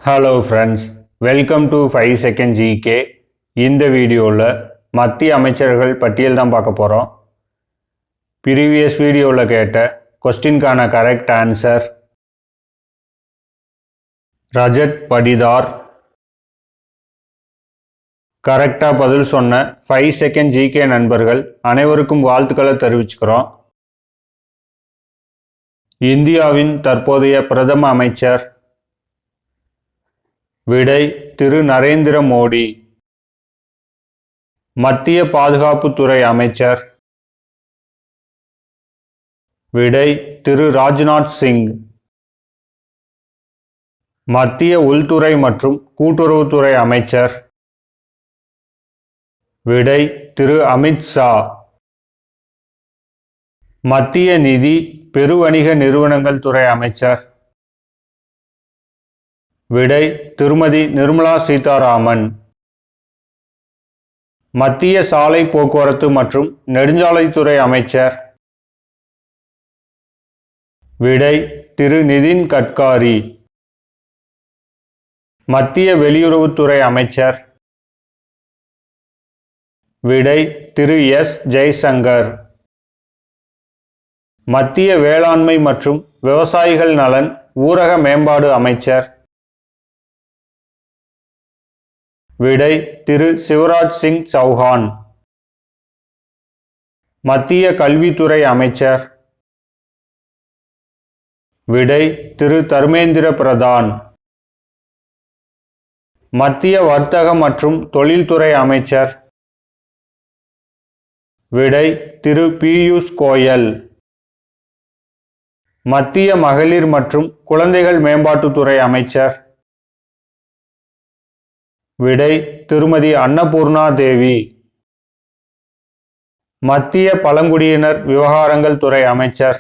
Hello friends, welcome to 5 second GK. இந்த வீடியோவில் மத்திய அமைச்சர்கள் பட்டியல் தான் பார்க்க போகிறோம். ப்ரீவியஸ் வீடியோவில் கேட்ட கொஸ்டின்கான கரெக்ட் ஆன்சர் ரஜத் படிதார். கரெக்டாக பதில் சொன்ன 5 செகண்ட் ஜிகே நண்பர்கள் அனைவருக்கும் வாழ்த்துக்களை தெரிவிச்சுக்கிறோம். இந்தியாவின் தற்போதைய பிரதம அமைச்சர் விடை திரு நரேந்திர மோடி. மத்திய பாதுகாப்புத்துறை அமைச்சர் விடை திரு ராஜ்நாத் சிங். மத்திய உள்துறை மற்றும் கூட்டுறவுத்துறை அமைச்சர் விடை திரு அமித்ஷா. மத்திய நிதி பெருவணிக நிறுவனங்கள் துறை அமைச்சர் விடை திருமதி நிர்மலா சீதாராமன். மத்திய சாலை போக்குவரத்து மற்றும் நெடுஞ்சாலைத்துறை அமைச்சர் விடை திரு நிதின் கட்காரி. மத்திய வெளியுறவுத்துறை அமைச்சர் விடை திரு எஸ் ஜெய்சங்கர். மத்திய வேளாண்மை மற்றும் விவசாயிகள் நலன் ஊரக மேம்பாடு அமைச்சர் விடை திரு சிவராஜ் சிங் சௌஹான். மத்திய கல்வித்துறை அமைச்சர் விடை திரு தர்மேந்திர பிரதான். மத்திய வர்த்தக மற்றும் தொழில்துறை அமைச்சர் விடை திரு பியூஷ் கோயல். மத்திய மகளிர் மற்றும் குழந்தைகள் மேம்பாட்டுத்துறை அமைச்சர் விடை திருமதி அன்னபூர்ணா தேவி. மத்திய பழங்குடியினர் விவகாரங்கள் துறை அமைச்சர்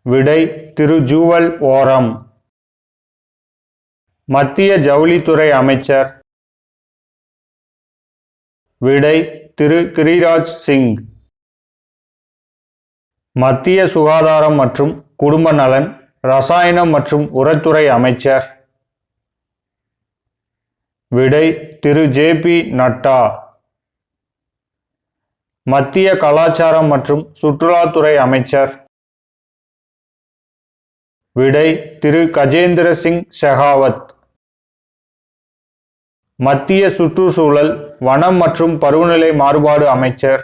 விடை திரு ஜூவல் ஓரம். மத்திய ஜவுளித்துறை அமைச்சர் விடை திரு கிரிராஜ் சிங். மத்திய சுகாதாரம் மற்றும் குடும்ப நலன் ரசாயனம் மற்றும் உரத்துறை அமைச்சர் விடை திரு ஜே.பி. நட்டா. மத்திய கலாச்சாரம் மற்றும் சுற்றுலாத்துறை அமைச்சர் விடை திரு கஜேந்திர சிங் ஷெகாவத். மத்திய சுற்றுச்சூழல் வனம் மற்றும் பருவநிலை மாறுபாடு அமைச்சர்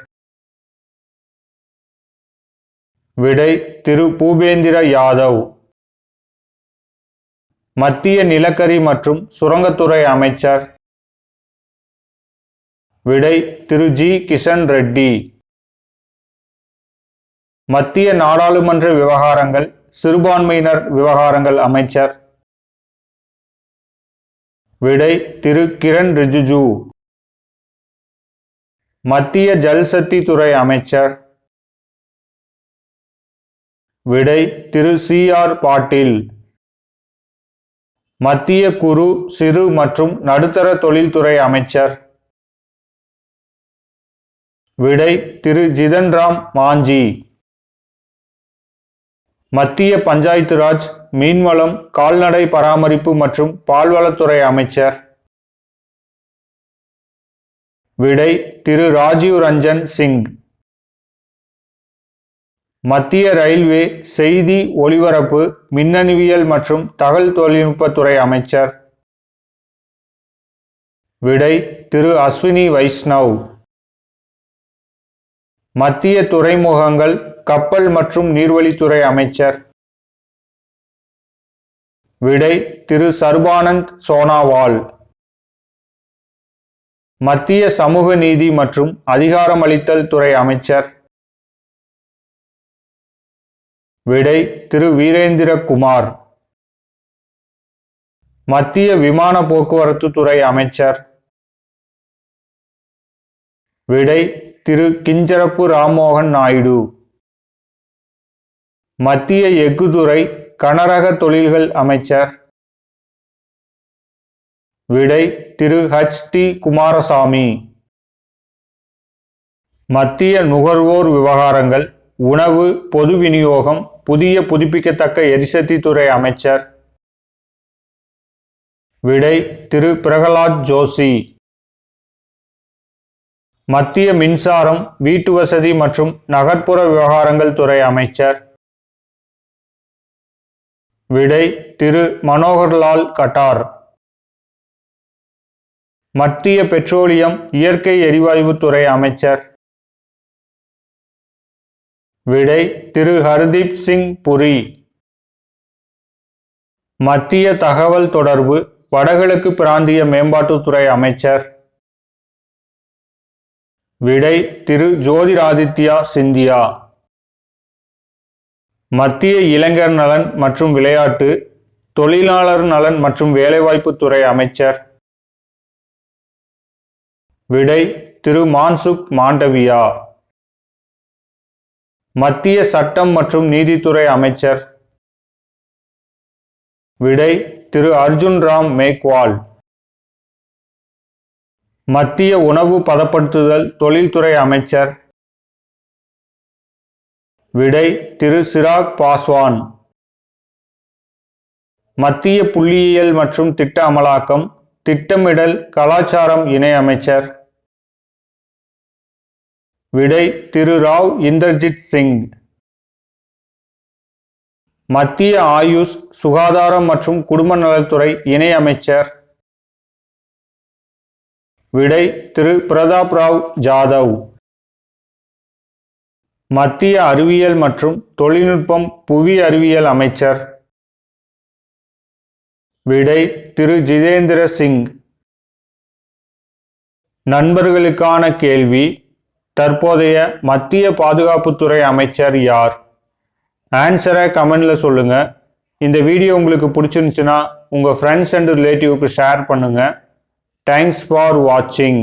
விடை திரு பூபேந்திர யாதவ். மத்திய நிலக்கரி மற்றும் சுரங்கத்துறை அமைச்சர் விடை திரு ஜி கிஷன் ரெட்டி. மத்திய நாடாளுமன்ற விவகாரங்கள் சிறுபான்மையினர் விவகாரங்கள் அமைச்சர் விடை திரு கிரண் ரிஜிஜு. மத்திய ஜல்சக்தி துறை அமைச்சர் விடை திரு சி.ஆர். பாட்டீல். மத்திய குறு சிறு மற்றும் நடுத்தர தொழில்துறை அமைச்சர் விடை திரு ஜிதன் ராம் மாஞ்சி. மத்திய பஞ்சாயத்து ராஜ் மீன்வளம் கால்நடை பராமரிப்பு மற்றும் பால்வளத்துறை அமைச்சர் விடை திரு ராஜீவ் ரஞ்சன் சிங். மத்திய ரயில்வே செய்தி ஒலிபரப்பு மின்னணுவியல் மற்றும் தகவல் தொழில்நுட்பத்துறை அமைச்சர் விடை திரு அஸ்வினி வைஷ்ணவ். மத்திய துறைமுகங்கள் கப்பல் மற்றும் நீர்வழித்துறை அமைச்சர் விடை திரு சர்பானந்த் சோனாவால். மத்திய சமூக நீதி மற்றும் அதிகாரமளித்தல் துறை அமைச்சர் விடை திரு வீரேந்திர குமார். மத்திய விமான போக்குவரத்து துறை அமைச்சர் விடை திரு கிஞ்சரப்பு ராம்மோகன் நாயுடு. மத்திய எஃகுத்துறை கனரக தொழில்கள் அமைச்சர் விடை திரு ஹெச்.டி. குமாரசாமி. மத்திய நுகர்வோர் விவகாரங்கள் உணவு பொது விநியோகம் புதிய புதுப்பிக்கத்தக்க எரிசக்தி துறை அமைச்சர் விடை திரு பிரகலாத் ஜோஷி. மத்திய மின்சாரம், வீட்டு வசதி மற்றும் நகர்ப்புற விவகாரங்கள் துறை அமைச்சர். விடை திரு மனோகர்லால் கட்டார். மத்திய பெட்ரோலியம், இயற்கை எரிவாயு துறை அமைச்சர். விடை திரு ஹர்தீப் சிங் புரி. மத்திய தகவல் தொடர்பு, வடகிழக்கு பிராந்திய மேம்பாட்டுத்துறை அமைச்சர். விடை திரு ஜோதிராதித்யா சிந்தியா. மத்திய இளைஞர் நலன் மற்றும் விளையாட்டு, தொழிலாளர் நலன் மற்றும் வேலைவாய்ப்பு துறை அமைச்சர். விடை திரு மான்சுக் மாண்டவியா. மத்திய சட்டம் மற்றும் நீதித்துறை அமைச்சர். விடை திரு அர்ஜுன் ராம் மேக்வால். மத்திய உணவு பதப்படுத்துதல் தொழில்துறை அமைச்சர். விடை திரு சிராக் பாஸ்வான். மத்திய புள்ளியியல் மற்றும் திட்ட அமலாக்கம், திட்டமிடல், கலாச்சாரம் இணை அமைச்சர். விடை திரு ராவ் இந்தர்ஜித் சிங். மத்திய ஆயுஷ், சுகாதாரம் மற்றும் குடும்ப நலத்துறை இணை அமைச்சர். விடை திரு பிரதாப் ராவ் ஜாதவ். மத்திய அறிவியல் மற்றும் தொழில்நுட்பம் புவி அறிவியல் அமைச்சர். விடை திரு ஜிதேந்திர சிங். நண்பர்களுக்கான கேள்வி: தற்போதைய மத்திய பாதுகாப்புத்துறை அமைச்சர் யார்? ஆன்சரை கமெண்ட்ல சொல்லுங்க. இந்த வீடியோ உங்களுக்கு பிடிச்சிருந்துச்சுன்னா உங்க ஃப்ரெண்ட்ஸ் அண்ட் ரிலேட்டிவ்க்கு ஷேர் பண்ணுங்க. தேங்க்ஸ் ஃபார் வாட்சிங்.